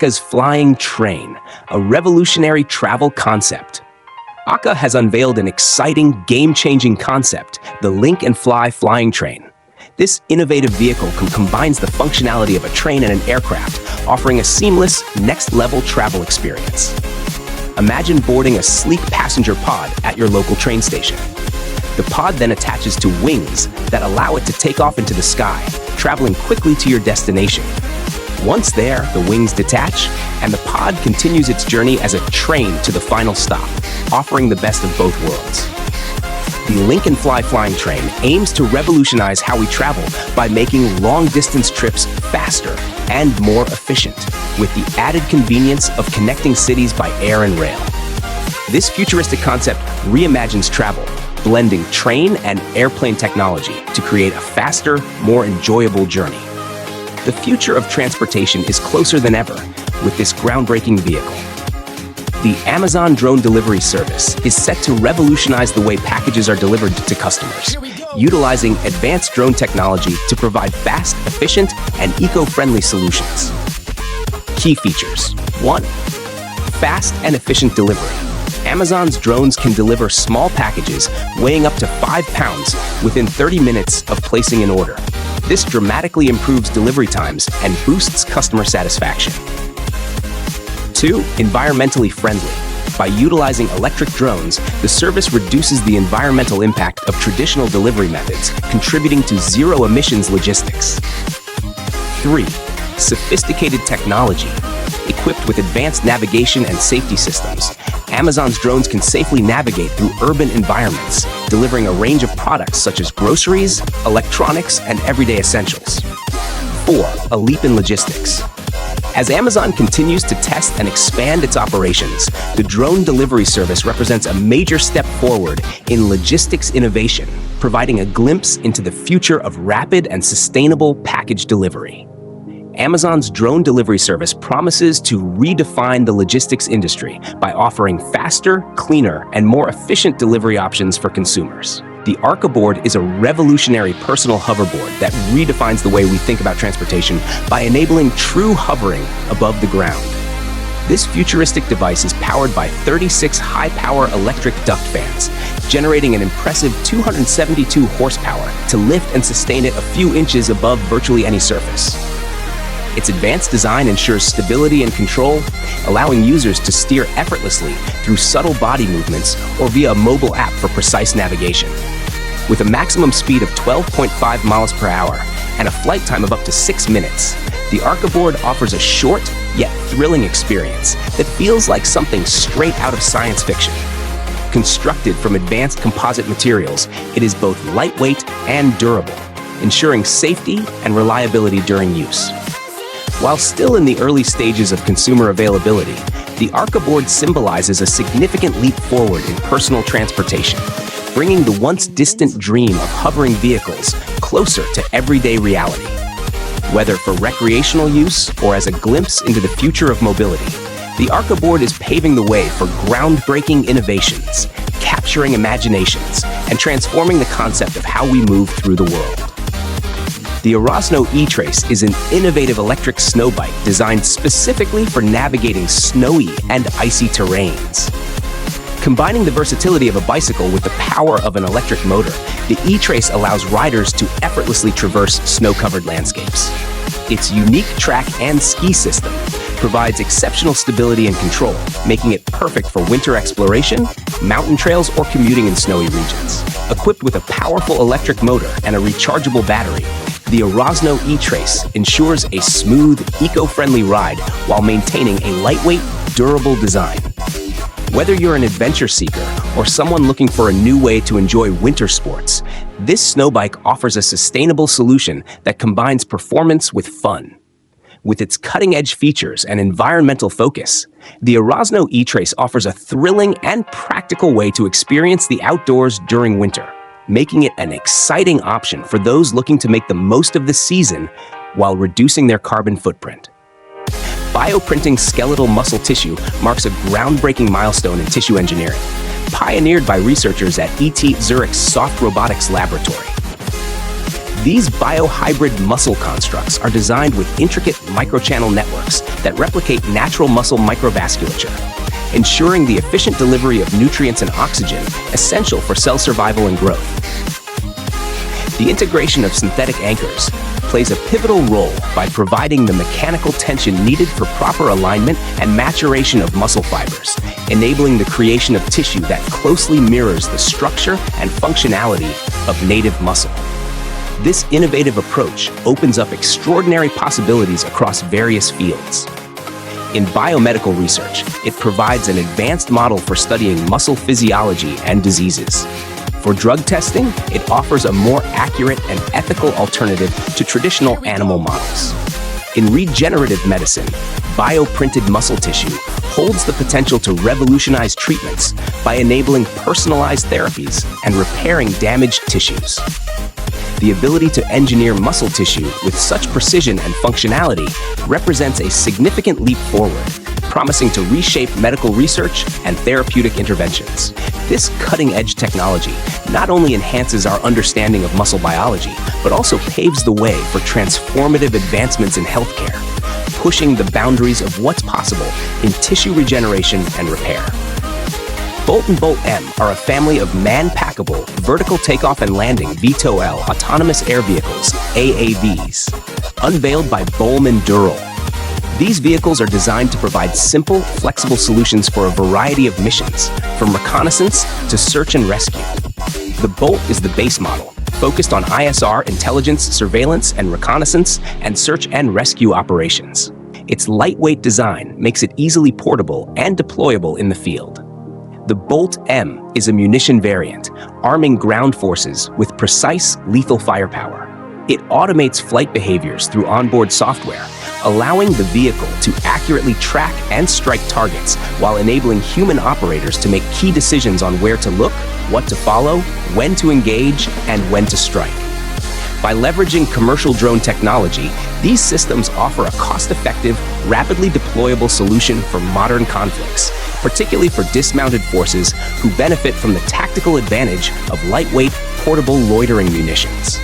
Arca's Flying Train, a revolutionary travel concept. Arca has unveiled an exciting, game-changing concept, the Link and Fly Flying Train. This innovative vehicle combines the functionality of a train and an aircraft, offering a seamless, next-level travel experience. Imagine boarding a sleek passenger pod at your local train station. The pod then attaches to wings that allow it to take off into the sky, traveling quickly to your destination. Once there, the wings detach, and the pod continues its journey as a train to the final stop, offering the best of both worlds. The Link and Fly Flying Train aims to revolutionize how we travel by making long-distance trips faster and more efficient, with the added convenience of connecting cities by air and rail. This futuristic concept reimagines travel, blending train and airplane technology to create a faster, more enjoyable journey. The future of transportation is closer than ever with this groundbreaking vehicle. The Amazon drone delivery service is set to revolutionize the way packages are delivered to customers, utilizing advanced drone technology to provide fast, efficient, and eco-friendly solutions. Key features. 1. Fast and efficient delivery. Amazon's drones can deliver small packages weighing up to 5 pounds within 30 minutes of placing an order. This dramatically improves delivery times and boosts customer satisfaction. 2. Environmentally friendly. By utilizing electric drones, the service reduces the environmental impact of traditional delivery methods, contributing to zero-emissions logistics. 3. Sophisticated technology. Equipped with advanced navigation and safety systems, Amazon's drones can safely navigate through urban environments, delivering a range of products such as groceries, electronics, and everyday essentials. 4. A leap in logistics. As Amazon continues to test and expand its operations, the drone delivery service represents a major step forward in logistics innovation, providing a glimpse into the future of rapid and sustainable package delivery. Amazon's drone delivery service promises to redefine the logistics industry by offering faster, cleaner, and more efficient delivery options for consumers. The ArcaBoard is a revolutionary personal hoverboard that redefines the way we think about transportation by enabling true hovering above the ground. This futuristic device is powered by 36 high-power electric duct fans, generating an impressive 272 horsepower to lift and sustain it a few inches above virtually any surface. Its advanced design ensures stability and control, allowing users to steer effortlessly through subtle body movements or via a mobile app for precise navigation. With a maximum speed of 12.5 miles per hour and a flight time of up to 6 minutes, the ArcaBoard offers a short yet thrilling experience that feels like something straight out of science fiction. Constructed from advanced composite materials, it is both lightweight and durable, ensuring safety and reliability during use. While still in the early stages of consumer availability, the ArcaBoard symbolizes a significant leap forward in personal transportation, bringing the once distant dream of hovering vehicles closer to everyday reality. Whether for recreational use or as a glimpse into the future of mobility, the ArcaBoard is paving the way for groundbreaking innovations, capturing imaginations, and transforming the concept of how we move through the world. The Orosno E-Trace is an innovative electric snow bike designed specifically for navigating snowy and icy terrains. Combining the versatility of a bicycle with the power of an electric motor, the E-Trace allows riders to effortlessly traverse snow-covered landscapes. Its unique track and ski system provides exceptional stability and control, making it perfect for winter exploration, mountain trails, or commuting in snowy regions. Equipped with a powerful electric motor and a rechargeable battery, the Orosno E-Trace ensures a smooth, eco-friendly ride while maintaining a lightweight, durable design. Whether you're an adventure seeker or someone looking for a new way to enjoy winter sports, this snow bike offers a sustainable solution that combines performance with fun. With its cutting-edge features and environmental focus, the Orosno E-Trace offers a thrilling and practical way to experience the outdoors during winter, making it an exciting option for those looking to make the most of the season while reducing their carbon footprint. Bioprinting skeletal muscle tissue marks a groundbreaking milestone in tissue engineering, pioneered by researchers at ET Zurich's Soft Robotics laboratory. These biohybrid muscle constructs are designed with intricate microchannel networks that replicate natural muscle microvasculature, ensuring the efficient delivery of nutrients and oxygen essential for cell survival and growth. The integration of synthetic anchors plays a pivotal role by providing the mechanical tension needed for proper alignment and maturation of muscle fibers, enabling the creation of tissue that closely mirrors the structure and functionality of native muscle. This innovative approach opens up extraordinary possibilities across various fields. In biomedical research, it provides an advanced model for studying muscle physiology and diseases. For drug testing, it offers a more accurate and ethical alternative to traditional animal models. In regenerative medicine, bioprinted muscle tissue holds the potential to revolutionize treatments by enabling personalized therapies and repairing damaged tissues. The ability to engineer muscle tissue with such precision and functionality represents a significant leap forward, promising to reshape medical research and therapeutic interventions. This cutting-edge technology not only enhances our understanding of muscle biology, but also paves the way for transformative advancements in healthcare, pushing the boundaries of what's possible in tissue regeneration and repair. Bolt and Bolt M are a family of man-packable, vertical takeoff and landing VTOL autonomous air vehicles, AAVs, unveiled by Bowman Durrell. These vehicles are designed to provide simple, flexible solutions for a variety of missions, from reconnaissance to search and rescue. The Bolt is the base model, focused on ISR, intelligence, surveillance, and reconnaissance, and search and rescue operations. Its lightweight design makes it easily portable and deployable in the field. The Bolt M is a munition variant, arming ground forces with precise, lethal firepower. It automates flight behaviors through onboard software, allowing the vehicle to accurately track and strike targets while enabling human operators to make key decisions on where to look, what to follow, when to engage, and when to strike. By leveraging commercial drone technology, these systems offer a cost-effective, rapidly deployable solution for modern conflicts, particularly for dismounted forces who benefit from the tactical advantage of lightweight, portable loitering munitions.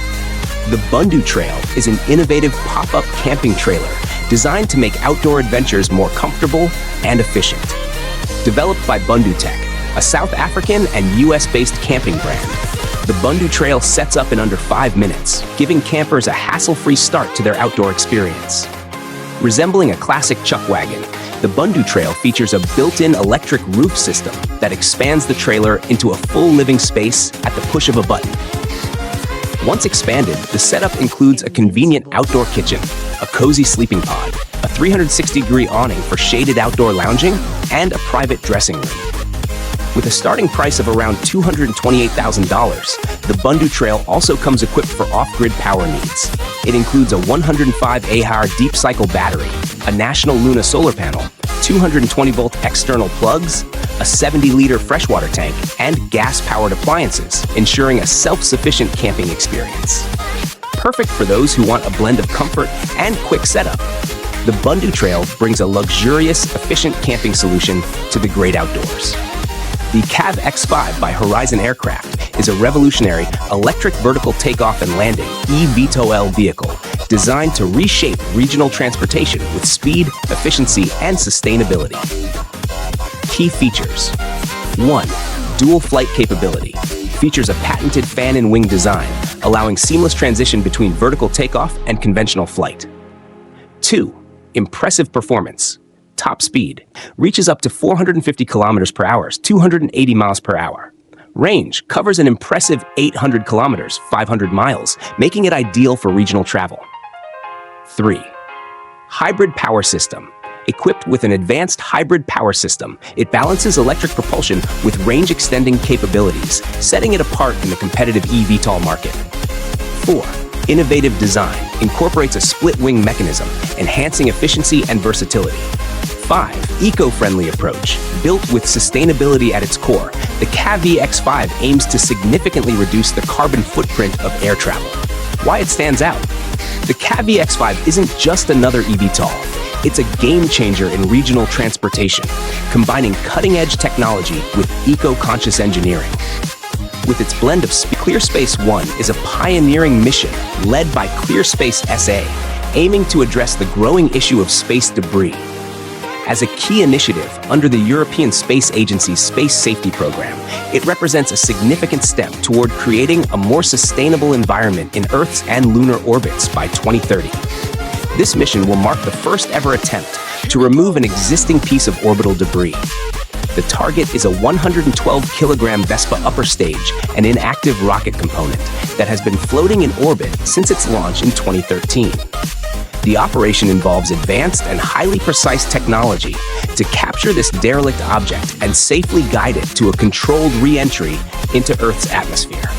The Bundu Trail is an innovative pop-up camping trailer designed to make outdoor adventures more comfortable and efficient. Developed by Bundu Tech, a South African and US-based camping brand, the Bundu Trail sets up in under 5 minutes, giving campers a hassle-free start to their outdoor experience. Resembling a classic chuck wagon, the Bundu Trail features a built-in electric roof system that expands the trailer into a full living space at the push of a button. Once expanded, the setup includes a convenient outdoor kitchen, a cozy sleeping pod, a 360-degree awning for shaded outdoor lounging, and a private dressing room. With a starting price of around $228,000, the Bundu Trail also comes equipped for off-grid power needs. It includes a 105 Ah deep cycle battery, a National Luna solar panel, 220-volt external plugs, a 70-liter freshwater tank, and gas-powered appliances, ensuring a self-sufficient camping experience. Perfect for those who want a blend of comfort and quick setup, the Bundu Trail brings a luxurious, efficient camping solution to the great outdoors. The Cavrtie X5 by Horizon Aircraft is a revolutionary electric vertical takeoff and landing eVTOL vehicle designed to reshape regional transportation with speed, efficiency, and sustainability. Key features. 1. Dual flight capability. Features a patented fan and wing design, allowing seamless transition between vertical takeoff and conventional flight. 2. Impressive performance. Top speed. Reaches up to 450 kilometers per hour, 280 miles per hour. Range covers an impressive 800 kilometers, 500 miles, making it ideal for regional travel. 3. Hybrid power system. Equipped with an advanced hybrid power system, it balances electric propulsion with range-extending capabilities, setting it apart in the competitive eVTOL market. 4. Innovative design. Incorporates a split-wing mechanism, enhancing efficiency and versatility. 5. Eco-friendly approach. Built with sustainability at its core, the Cavrtie X5 aims to significantly reduce the carbon footprint of air travel. Why it stands out? The Cavrtie X5 isn't just another eVTOL. It's a game-changer in regional transportation, combining cutting-edge technology with eco-conscious engineering. With its blend of ClearSpace One is a pioneering mission led by ClearSpace SA, aiming to address the growing issue of space debris. As a key initiative under the European Space Agency's Space Safety Program, it represents a significant step toward creating a more sustainable environment in Earth's and lunar orbits by 2030. This mission will mark the first ever attempt to remove an existing piece of orbital debris. The target is a 112-kilogram Vespa upper stage, an inactive rocket component that has been floating in orbit since its launch in 2013. The operation involves advanced and highly precise technology to capture this derelict object and safely guide it to a controlled re-entry into Earth's atmosphere.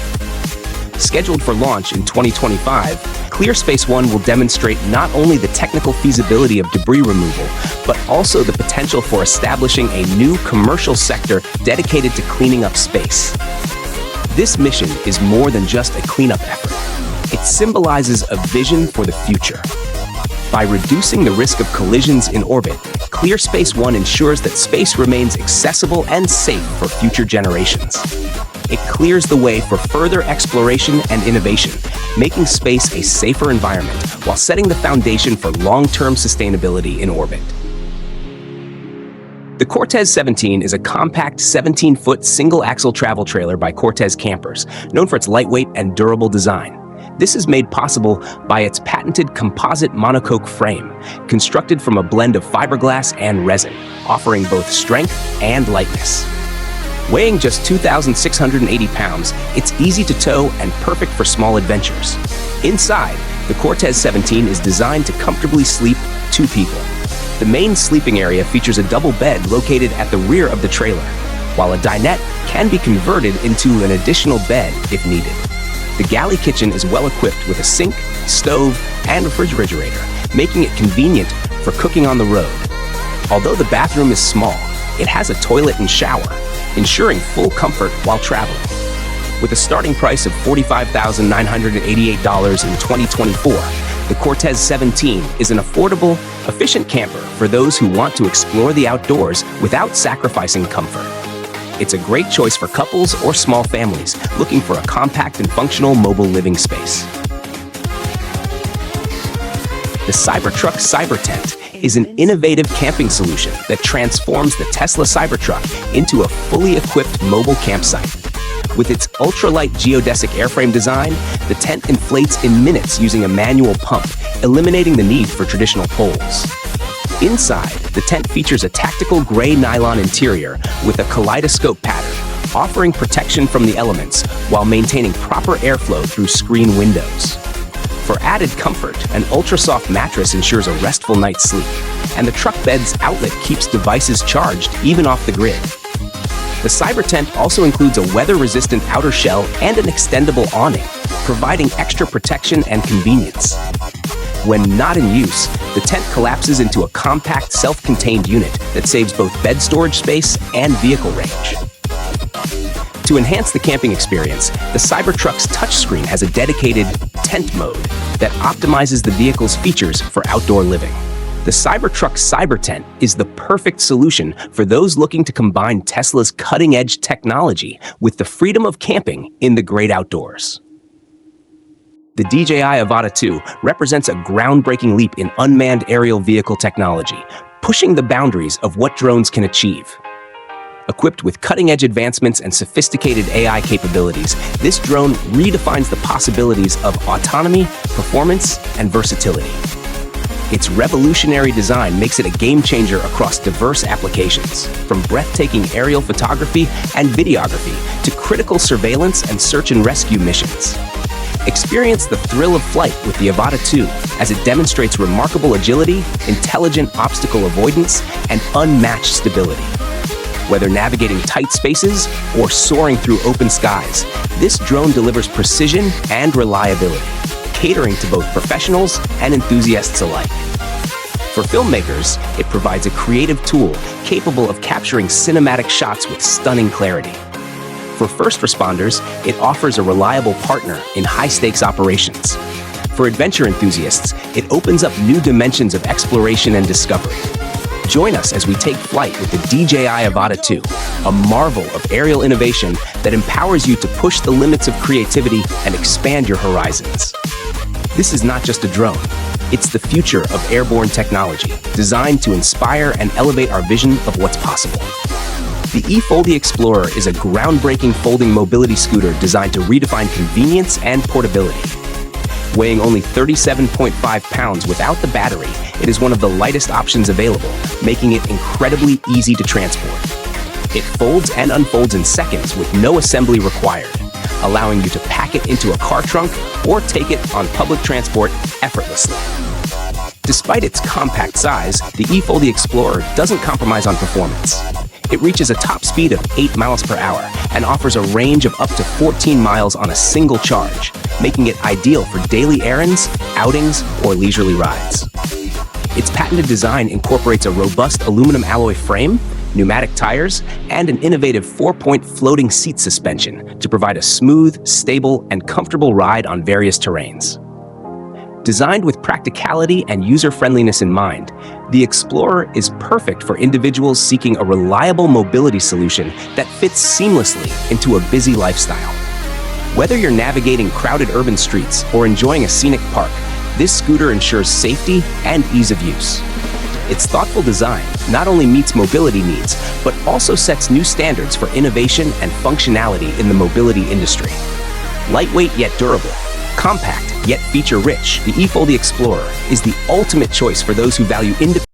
Scheduled for launch in 2025, ClearSpace One will demonstrate not only the technical feasibility of debris removal, but also the potential for establishing a new commercial sector dedicated to cleaning up space. This mission is more than just a cleanup effort. It symbolizes a vision for the future. By reducing the risk of collisions in orbit, ClearSpace One ensures that space remains accessible and safe for future generations. It clears the way for further exploration and innovation, making space a safer environment while setting the foundation for long-term sustainability in orbit. The Cortez 17 is a compact 17-foot single-axle travel trailer by Cortez Campers, known for its lightweight and durable design. This is made possible by its patented composite monocoque frame, constructed from a blend of fiberglass and resin, offering both strength and lightness. Weighing just 2,680 pounds, it's easy to tow and perfect for small adventures. Inside, the Cortez 17 is designed to comfortably sleep 2 people. The main sleeping area features a double bed located at the rear of the trailer, while a dinette can be converted into an additional bed if needed. The galley kitchen is well equipped with a sink, stove, and refrigerator, making it convenient for cooking on the road. Although the bathroom is small, it has a toilet and shower, ensuring full comfort while traveling. With a starting price of $45,988 in 2024, the Cortez 17 is an affordable, efficient camper for those who want to explore the outdoors without sacrificing comfort. It's a great choice for couples or small families looking for a compact and functional mobile living space. The Cybertruck Cybertent is an innovative camping solution that transforms the Tesla Cybertruck into a fully equipped mobile campsite. With its ultralight geodesic airframe design, the tent inflates in minutes using a manual pump, eliminating the need for traditional poles. Inside, the tent features a tactical gray nylon interior with a kaleidoscope pattern, offering protection from the elements while maintaining proper airflow through screen windows. For added comfort, an ultra-soft mattress ensures a restful night's sleep, and the truck bed's outlet keeps devices charged even off the grid. The Cybertent also includes a weather-resistant outer shell and an extendable awning, providing extra protection and convenience. When not in use, the tent collapses into a compact, self-contained unit that saves both bed storage space and vehicle range. To enhance the camping experience, the Cybertruck's touchscreen has a dedicated tent mode that optimizes the vehicle's features for outdoor living. The Cybertruck Cybertent is the perfect solution for those looking to combine Tesla's cutting-edge technology with the freedom of camping in the great outdoors. The DJI Avata 2 represents a groundbreaking leap in unmanned aerial vehicle technology, pushing the boundaries of what drones can achieve. Equipped with cutting-edge advancements and sophisticated AI capabilities, this drone redefines the possibilities of autonomy, performance, and versatility. Its revolutionary design makes it a game-changer across diverse applications, from breathtaking aerial photography and videography to critical surveillance and search and rescue missions. Experience the thrill of flight with the Avata 2 as it demonstrates remarkable agility, intelligent obstacle avoidance, and unmatched stability. Whether navigating tight spaces or soaring through open skies, this drone delivers precision and reliability, catering to both professionals and enthusiasts alike. For filmmakers, it provides a creative tool capable of capturing cinematic shots with stunning clarity. For first responders, it offers a reliable partner in high-stakes operations. For adventure enthusiasts, it opens up new dimensions of exploration and discovery. Join us as we take flight with the DJI Avata 2, a marvel of aerial innovation that empowers you to push the limits of creativity and expand your horizons. This is not just a drone. It's the future of airborne technology, designed to inspire and elevate our vision of what's possible. The Efoldi Explorer is a groundbreaking folding mobility scooter designed to redefine convenience and portability. Weighing only 37.5 pounds without the battery, it is one of the lightest options available, making it incredibly easy to transport. It folds and unfolds in seconds with no assembly required, allowing you to pack it into a car trunk or take it on public transport effortlessly. Despite its compact size, the Efoldi Explorer doesn't compromise on performance. It reaches a top speed of 8 miles per hour and offers a range of up to 14 miles on a single charge, making it ideal for daily errands, outings, or leisurely rides. Its patented design incorporates a robust aluminum alloy frame, pneumatic tires, and an innovative 4-point floating seat suspension to provide a smooth, stable, and comfortable ride on various terrains. Designed with practicality and user-friendliness in mind, the Explorer is perfect for individuals seeking a reliable mobility solution that fits seamlessly into a busy lifestyle. Whether you're navigating crowded urban streets or enjoying a scenic park, this scooter ensures safety and ease of use. Its thoughtful design not only meets mobility needs, but also sets new standards for innovation and functionality in the mobility industry. Lightweight yet durable, compact yet feature-rich, the Efoldi Explorer is the ultimate choice for those who value independence